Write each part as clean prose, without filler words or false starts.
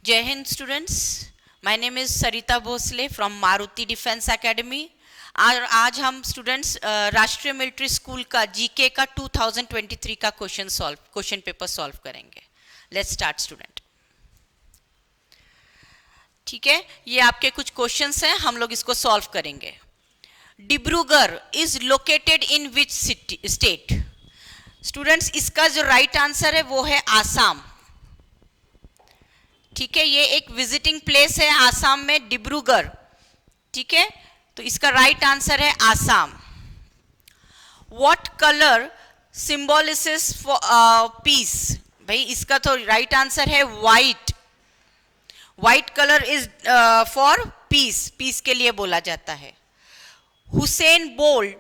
Jai Hind students, my name is Sarita Bhosle from Maruti Defense Academy. आज हम students राष्ट्रीय military school का GK का 2023 का क्वेश्चन पेपर सॉल्व करेंगे. Let's start student. ठीक है, ये आपके कुछ क्वेश्चंस हैं, हम लोग इसको सॉल्व करेंगे. Dibrugarh is located in which state? Students, इसका जो राइट आंसर है वो है आसाम. ठीक है, ये एक विजिटिंग प्लेस है आसाम में, डिब्रूगढ़. ठीक है, तो इसका राइट आंसर है Assam. What colour symbolises for peace? भाई इसका तो राइट आंसर है white. White colour is for peace, peace के लिए बोला जाता है. Usain Bolt,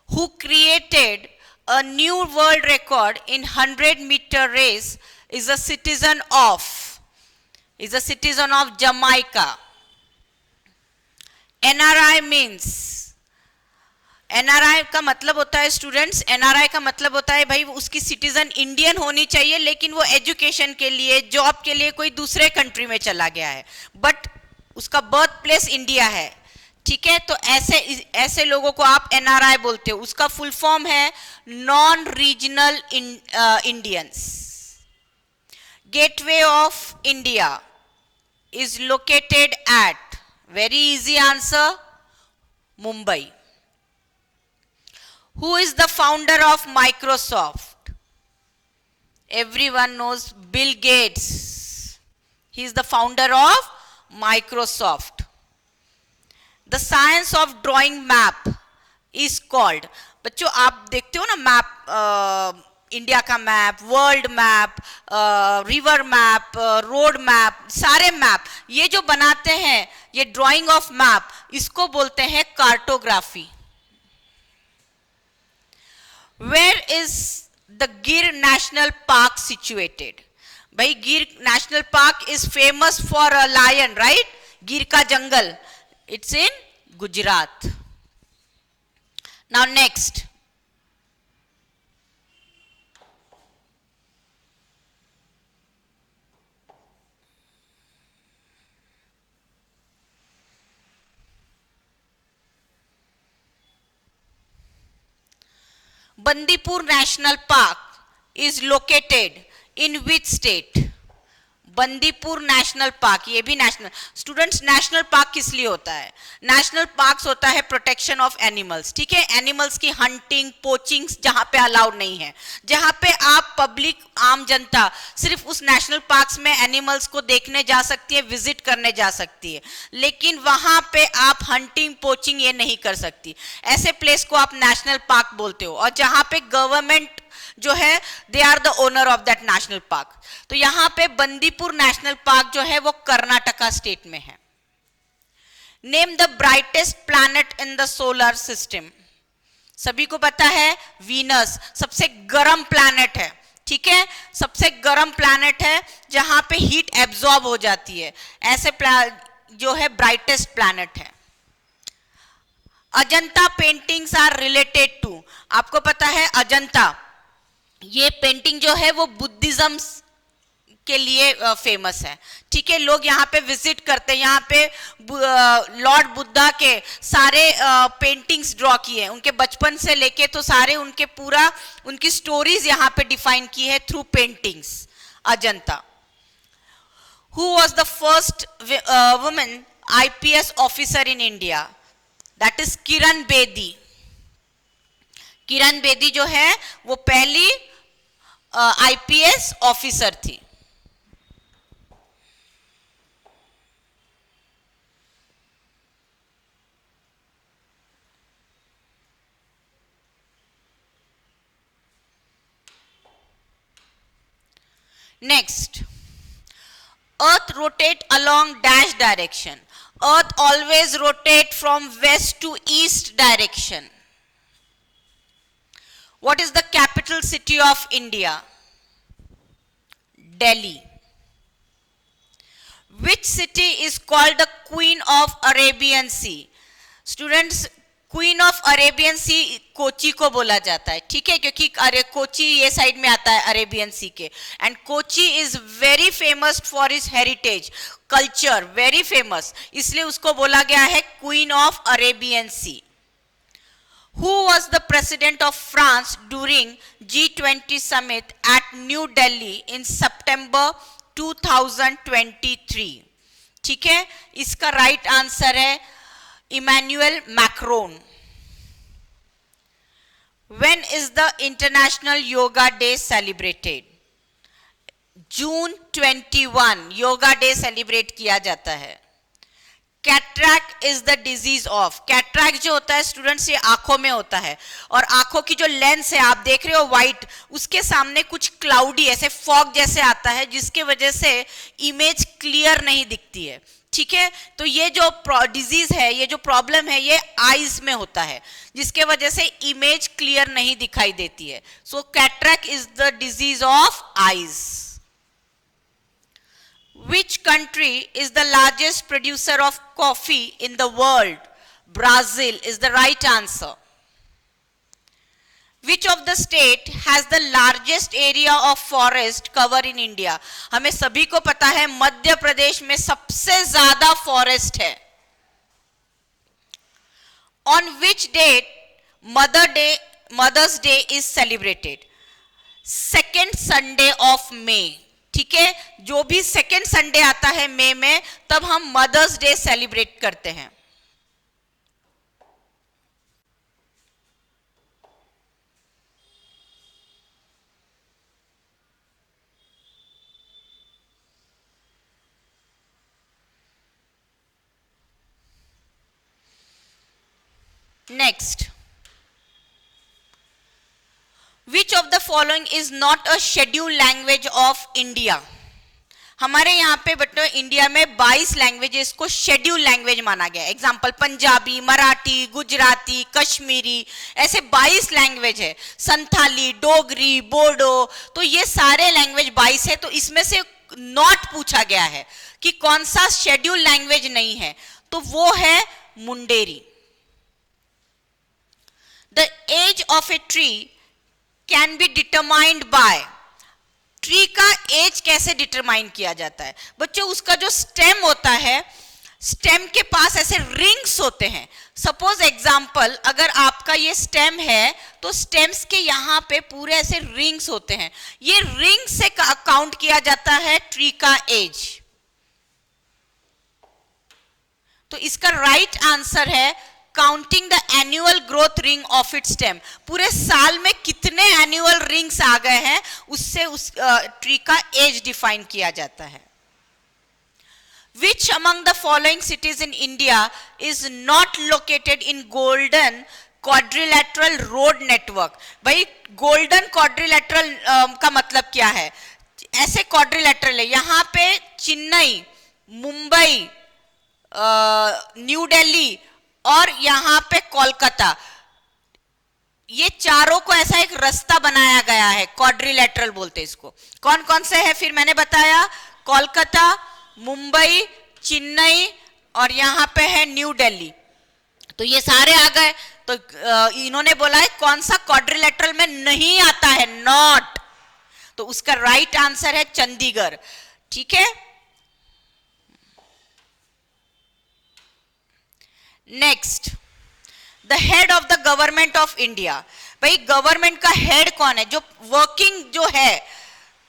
who created a new world record in 100-meter race, is a citizen of Jamaica. NRI means, NRI का मतलब होता है स्टूडेंट्स, NRI का मतलब होता है भाई उसकी सिटीजन इंडियन होनी चाहिए लेकिन वो एजुकेशन के लिए, जॉब के लिए कोई दूसरे कंट्री में चला गया है, बट उसका बर्थ प्लेस इंडिया है. ठीक है, तो ऐसे लोगों को आप एनआरआई बोलते हो. उसका फुल फॉर्म है non regional Indians. Gateway of India is located at, very easy answer, Mumbai. Who is the founder of Microsoft? Everyone knows Bill Gates. He is the founder of Microsoft. The science of drawing map is called. बच्चों आप देखते हो ना map, India का map, world map, river map, road map, सारे map ये जो बनाते हैं, ये ड्राइंग ऑफ मैप, इसको बोलते हैं cartography. Where is the Gir National Park situated? भाई Gir national park is famous for a lion, right? Gir का जंगल. It's in Gujarat. Now next. Bandipur National Park is located in which state? Bandipur national park, ये भी national. Students, national park किस लिए होता है? National parks होता है प्रोटेक्शन ऑफ एनिमल्स. ठीक है, एनिमल्स की हंटिंग, पोचिंग जहां पे अलाउड नहीं है, जहां पे आप पब्लिक, आम जनता सिर्फ उस नेशनल पार्क्स में एनिमल्स को देखने जा सकती है, विजिट करने जा सकती है, लेकिन वहां पे आप हंटिंग, पोचिंग ये नहीं कर सकती. ऐसे प्लेस को आप नेशनल पार्क बोलते हो. और जहां पे गवर्नमेंट जो है, they are the owner of that national park. तो यहां पे बंदीपुर नेशनल पार्क जो है वो कर्नाटका स्टेट में है. Name the brightest planet in the solar system. सभी को पता है वीनस सबसे गर्म प्लैनेट है. ठीक है, सबसे गर्म प्लैनेट है जहां पे हीट एब्जॉर्ब हो जाती है. ऐसे जो है ब्राइटेस्ट प्लैनेट है. Ajanta paintings are related to. आपको पता है अजंता, ये पेंटिंग जो है वो बुद्धिज्म के लिए फेमस है. ठीक है, लोग यहाँ पे विजिट करते हैं. यहाँ पे लॉर्ड बुद्धा के सारे पेंटिंग्स ड्रॉ किए हैं, उनके बचपन से लेके तो सारे उनके पूरा उनकी स्टोरीज यहाँ पे डिफाइन की है through paintings. Ajanta. Who was the first women IPS officer in India? That is Kiran Bedi. Kiran Bedi जो है वो पहली आईपीएस ऑफिसर थी. Next. Earth rotate along dash direction. Earth always rotate from west to east direction. What is the capital city of India? Delhi. Which city is called the Queen of Arabian Sea? Students, queen of Arabian sea Kochi को बोला जाता है. ठीक है, क्योंकि कोची ये side में आता है अरेबियन सी के. And Kochi is very famous for his heritage culture, very famous, इसलिए उसको बोला गया है queen of Arabian sea. Who was the president of France during G20 summit at New Delhi in September 2023? ठीक है, इसका राइट आंसर है Emmanuel Macron. When is the International Yoga Day celebrated? June 21 yoga day celebrate किया जाता है. Cataract is the disease of, cataract जो होता है स्टूडेंट्स ये आंखों में होता है, और आंखों की जो लेंस है आप देख रहे हो व्हाइट, उसके सामने कुछ क्लाउडी ऐसे फॉग जैसे आता है जिसके वजह से इमेज क्लियर नहीं दिखती है. ठीक है, तो ये जो डिजीज है, ये जो प्रॉब्लम है, ये आईज में होता है जिसके वजह से इमेज क्लियर नहीं दिखाई देती है. So cataract is the disease of eyes. Which country is the largest producer of coffee in the world? Brazil is the right answer. Which of the state has the largest area of forest cover in India? हमें सभी को पता है मध्य प्रदेश में सबसे ज्यादा forest है. On which date Mother's Day is celebrated? Second Sunday of May. ठीक है, जो भी सेकेंड संडे आता है मई में, तब हम मदर्स डे सेलिब्रेट करते हैं. Next, Which of the following is not a scheduled language of India? हमारे यहाँ पे बच्चों इंडिया में 22 लैंग्वेजेस को शेड्यूल लैंग्वेज माना गया. एग्जाम्पल पंजाबी, मराठी, गुजराती, कश्मीरी, ऐसे 22 लैंग्वेज है. संथाली, डोगरी, बोडो, तो ये सारे लैंग्वेज 22 है. तो इसमें से नॉट पूछा गया है कि कौन सा शेड्यूल लैंग्वेज नहीं है, तो वो है Munderi. The age of a tree can be determined by, tree का एज कैसे डिटरमाइन किया जाता है बच्चों? उसका जो स्टेम होता है, स्टेम के पास ऐसे रिंग्स होते हैं. सपोज एग्जांपल, अगर आपका ये स्टेम है तो स्टेम्स के यहाँ पे पूरे ऐसे रिंग्स होते हैं. ये रिंग से काउंट किया जाता है ट्री का एज. तो इसका राइट आंसर है counting the annual growth ring of its stem. पूरे साल में कितने एनुअल रिंग्स आ गए हैं उससे उस ट्री का एज डिफाइन किया जाता है. Which among the following cities in India is not located in golden quadrilateral road network? भाई गोल्डन क्वाड्रिलेटरल का मतलब क्या है? ऐसे क्वाड्रिलेटरल है, यहाँ पे चेन्नई, मुंबई, न्यू दिल्ली और यहाँ पे कोलकाता, ये चारों को ऐसा एक रास्ता बनाया गया है, क्वाड्रिलेटरल बोलते हैं इसको. कौन कौन से है फिर मैंने बताया? कोलकाता, मुंबई, चेन्नई और यहाँ पे है न्यू दिल्ली. तो ये सारे आ गए. तो इन्होंने बोला है कौन सा क्वाड्रिलेटरल में नहीं आता है? नॉट. तो उसका राइट आंसर है चंडीगढ़. ठीक है, next, the head of the government of India. भाई गवर्नमेंट का हेड कौन है? जो वर्किंग जो है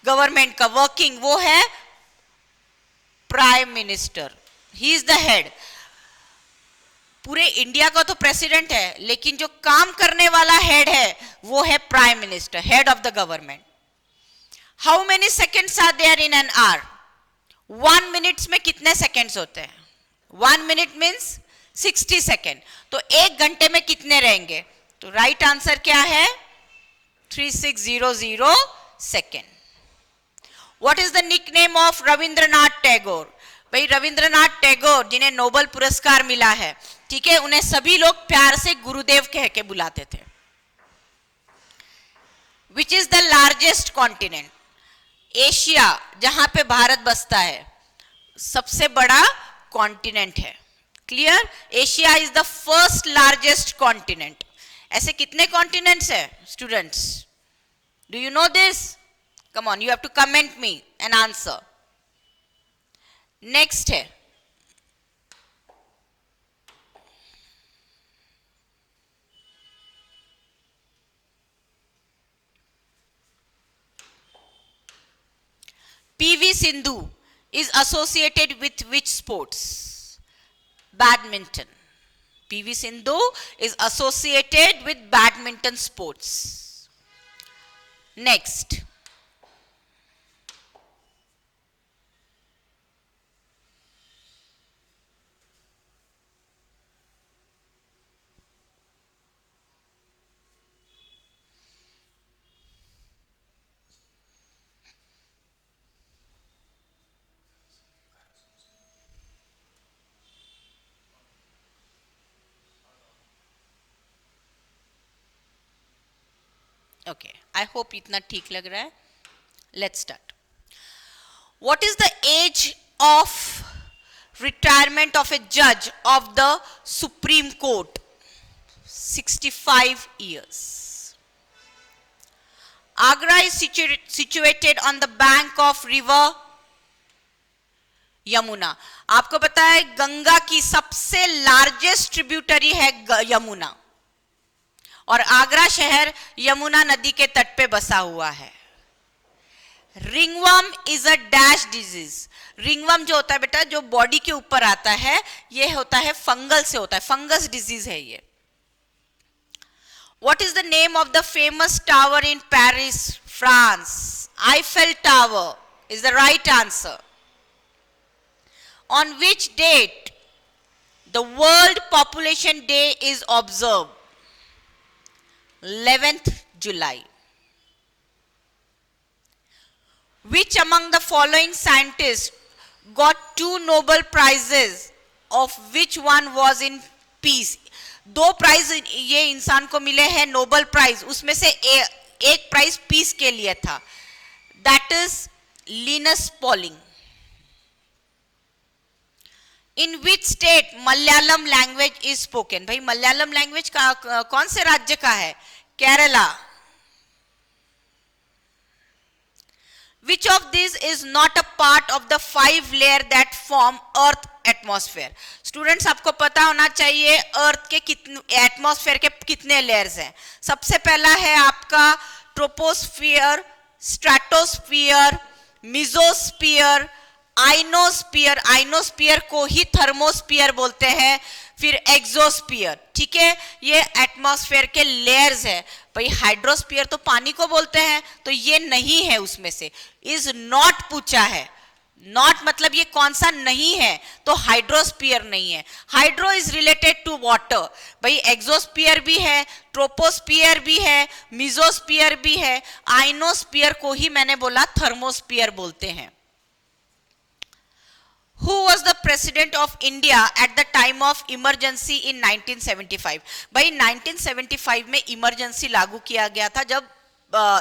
गवर्नमेंट का वर्किंग, वो है prime minister. He is the head. पूरे इंडिया का तो प्रेसिडेंट है, लेकिन जो काम करने वाला हेड है वो है prime minister, head of the government. How many seconds are there in an hour? 1 minute में कितने सेकेंड्स होते हैं? 1 मिनट मीन्स 60 सेकेंड. तो 1 घंटे में कितने रहेंगे? तो राइट आंसर क्या है? 3600 second. What is the nickname of Rabindranath Tagore? भाई रविंद्रनाथ टैगोर जिन्हें नोबेल पुरस्कार मिला है, ठीक है, उन्हें सभी लोग प्यार से गुरुदेव कह के बुलाते थे. Which is the largest continent? Asia, जहां पे भारत बसता है, सबसे बड़ा कॉन्टिनेंट है. Clear? Asia is the first largest continent. ऐसे कितने कॉन्टिनेंट्स है students? Do you know this? Come on, you have to comment me an answer. Next है PV Sindhu is associated with which sports? Badminton. PV Sindhu is associated with badminton sports. Next. Okay, I hope इतना ठीक लग रहा है. Let's start. What is the age of retirement of a judge of the Supreme Court? 65 years. Agra is situated on the bank of river Yamuna. आपको पता है गंगा की सबसे लार्जेस्ट ट्रिब्यूटरी है यमुना, और आगरा शहर यमुना नदी के तट पे बसा हुआ है. Ringworm is a dash disease. Ringworm जो होता है बेटा, जो बॉडी के ऊपर आता है, ये होता है फंगल से होता है, फंगस डिजीज है ये. What is the name of the famous tower in Paris, France? Eiffel Tower is the right answer. On which date the World Population Day is observed? 11th July. Which among the following scientists got 2 Nobel Prizes, of which one was in peace? 2 prize ये इंसान को मिले हैं Nobel prize, उसमें से एक prize piece के लिए था. That is Linus Pauling. In which state Malayalam language is spoken? भाई मलयालम लैंग्वेज का कौन से राज्य का है? Kerala. Which of these is not a part of the 5 layer that form Earth atmosphere? Students आपको पता होना चाहिए अर्थ के कितने एटमॉस्फेयर के कितने लेयर्स हैं. सबसे पहला है आपका ट्रोपोस्फियर, स्ट्रेटोस्फियर, मिजोस्फियर, आइनोस्फियर. आइनोस्फियर को ही थर्मोस्फियर बोलते हैं. फिर एक्सोस्फियर. ठीक है, ये एटमॉस्फेयर के लेयर्स है. भाई हाइड्रोस्फियर तो पानी को बोलते हैं, तो ये नहीं है उसमें से. इज नॉट पूछा है. नॉट मतलब ये कौन सा नहीं है, तो हाइड्रोस्फियर नहीं है. Hydro is related to water. भाई एक्सोस्फियर भी है, ट्रोपोस्फियर भी है, मिजोस्फियर भी है. आइनोस्फियर को ही मैंने बोला थर्मोस्फियर बोलते हैं. Who was the president of India at the time of emergency in 1975? भाई 1975 में इमरजेंसी लागू किया गया था जब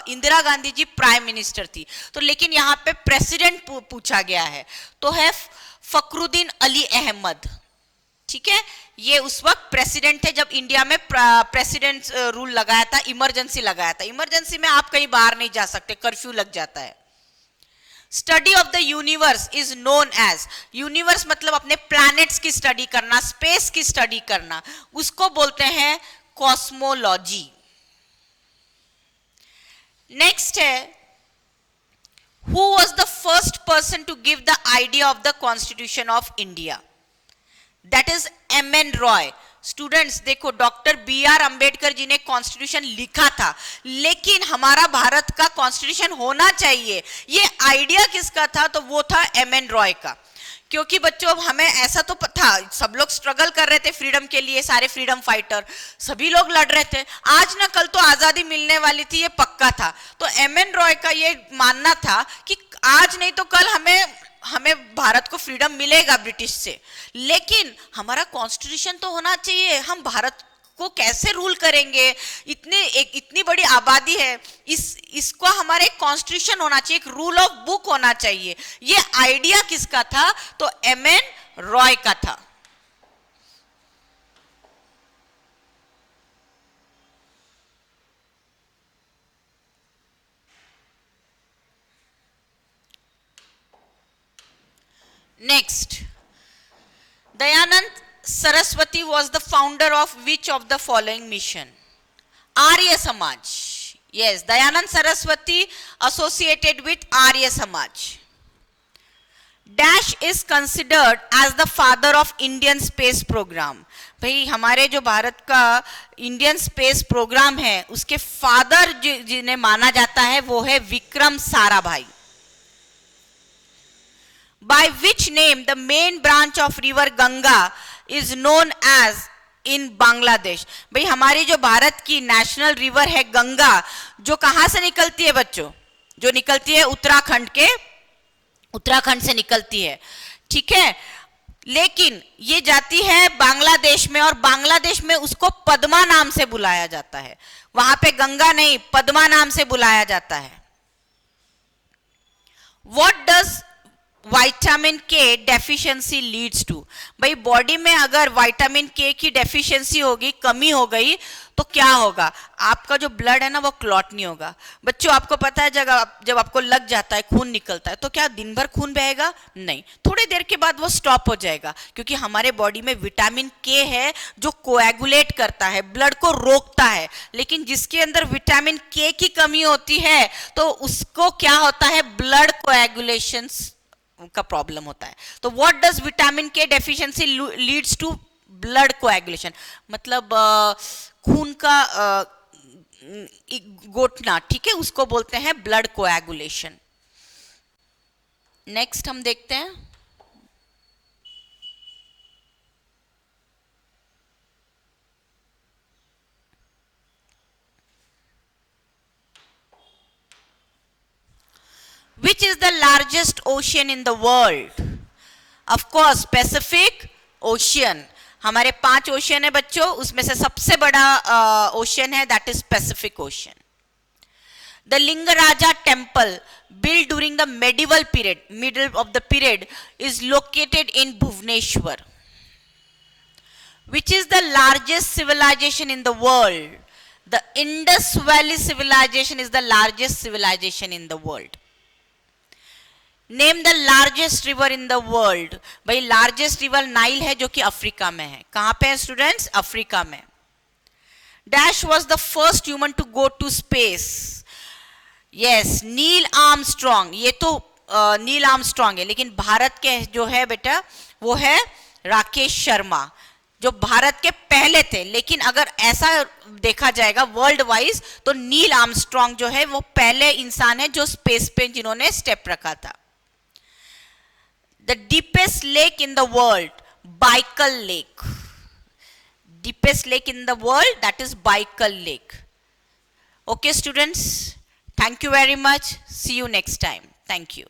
इंदिरा गांधी जी प्राइम मिनिस्टर थी. तो लेकिन यहाँ पे प्रेसिडेंट पूछा गया है, तो है फखरुद्दीन अली अहमद. ठीक है, ये उस वक्त प्रेसिडेंट थे जब इंडिया में प्रेसिडेंट रूल लगाया था, इमरजेंसी लगाया था. इमरजेंसी में आप कहीं बाहर नहीं जा सकते, कर्फ्यू लग जाता है. Study of the universe is known as. Universe मतलब अपने प्लैनेट्स की स्टडी करना, स्पेस की स्टडी करना, उसको बोलते हैं कॉस्मोलॉजी. नेक्स्ट है, who was the first person to give the idea of the constitution of India? That is M N. Roy. Students देखो, डॉक्टर बी.आर. अंबेडकर जी ने कॉन्स्टिट्यूशन लिखा था, लेकिन हमारा भारत का कॉन्स्टिट्यूशन होना चाहिए, ये आइडिया किसका था? तो वो था एम.एन. रॉय का. क्योंकि बच्चों हमें ऐसा तो था, सब लोग स्ट्रगल कर रहे थे फ्रीडम के लिए, सारे फ्रीडम फाइटर सभी लोग लड़ रहे थे. आज ना कल तो आजादी मिलने वाली थी, ये पक्का था. तो एम.एन. रॉय का ये मानना था कि आज नहीं तो कल हमें भारत को फ्रीडम मिलेगा ब्रिटिश से, लेकिन हमारा कॉन्स्टिट्यूशन तो होना चाहिए. हम भारत को कैसे रूल करेंगे? इतनी बड़ी आबादी है, इसको हमारे एक कॉन्स्टिट्यूशन होना चाहिए, एक रूल ऑफ बुक होना चाहिए. ये आइडिया किसका था? तो एम.एन. रॉय का था. Next, Dayanand Saraswati was the founder of which of the following mission? Arya Samaj. Yes, Dayanand Saraswati associated with Arya Samaj. Dash is considered as the father of Indian space program. भाई हमारे जो भारत का Indian space programme है उसके father जिन्हें माना जाता है वो है Vikram Sarabhai. By which name the main branch of river Ganga is known as in Bangladesh? भाई हमारी जो भारत की नेशनल रिवर है गंगा, जो कहां से निकलती है बच्चों? जो निकलती है उत्तराखंड से निकलती है, ठीक है. लेकिन ये जाती है बांग्लादेश में और बांग्लादेश में उसको पद्मा नाम से बुलाया जाता है. वहां पे गंगा नहीं, पद्मा नाम से बुलाया जाता है. What does vitamin K deficiency leads to? भाई बॉडी में अगर विटामिन के की डेफिशिएंसी होगी, कमी हो गई तो क्या होगा? आपका जो ब्लड है ना वो क्लॉट नहीं होगा. बच्चों आपको पता है जब आपको लग जाता है, खून निकलता है, तो क्या दिन भर खून बहेगा? नहीं, थोड़ी देर के बाद वो स्टॉप हो जाएगा, क्योंकि हमारे बॉडी में विटामिन के है जो कोएगुलेट करता है, ब्लड को रोकता है. लेकिन जिसके अंदर विटामिन के की कमी होती है तो उसको क्या होता है? ब्लड कोएगुलेशन का प्रॉब्लम होता है. तो what does vitamin K deficiency leads to? Blood coagulation, मतलब खून का घोटना, ठीक है, उसको बोलते हैं ब्लड कोएगुलेशन. नेक्स्ट हम देखते हैं Which is the largest ocean in the world? Of course, Pacific Ocean. हमारे 5 ओशियन है बच्चों, उसमें से सबसे बड़ा ओशियन है, that is Pacific ocean. The Lingaraja temple built during the middle of the period is located in Bhubaneswar. Which is the largest civilization in the world? The Indus Valley civilization is the largest civilization in the world. Name the largest river in the world. भाई largest river Nile है जो कि Africa में है. कहां पे है students? Africa में. Dash was the first human to go to space. Yes, Neil Armstrong. ये तो नील आर्मस्ट्रॉन्ग है, लेकिन भारत के जो है बेटा वो है राकेश शर्मा, जो भारत के पहले थे. लेकिन अगर ऐसा देखा जाएगा वर्ल्ड वाइज तो नील आर्मस्ट्रॉन्ग जो है वो पहले इंसान है जो स्पेस पे जिन्होंने स्टेप रखा था. The deepest lake in the world, Baikal Lake. Deepest lake in the world, that is Baikal Lake. Okay students, thank you very much. See you next time. Thank you.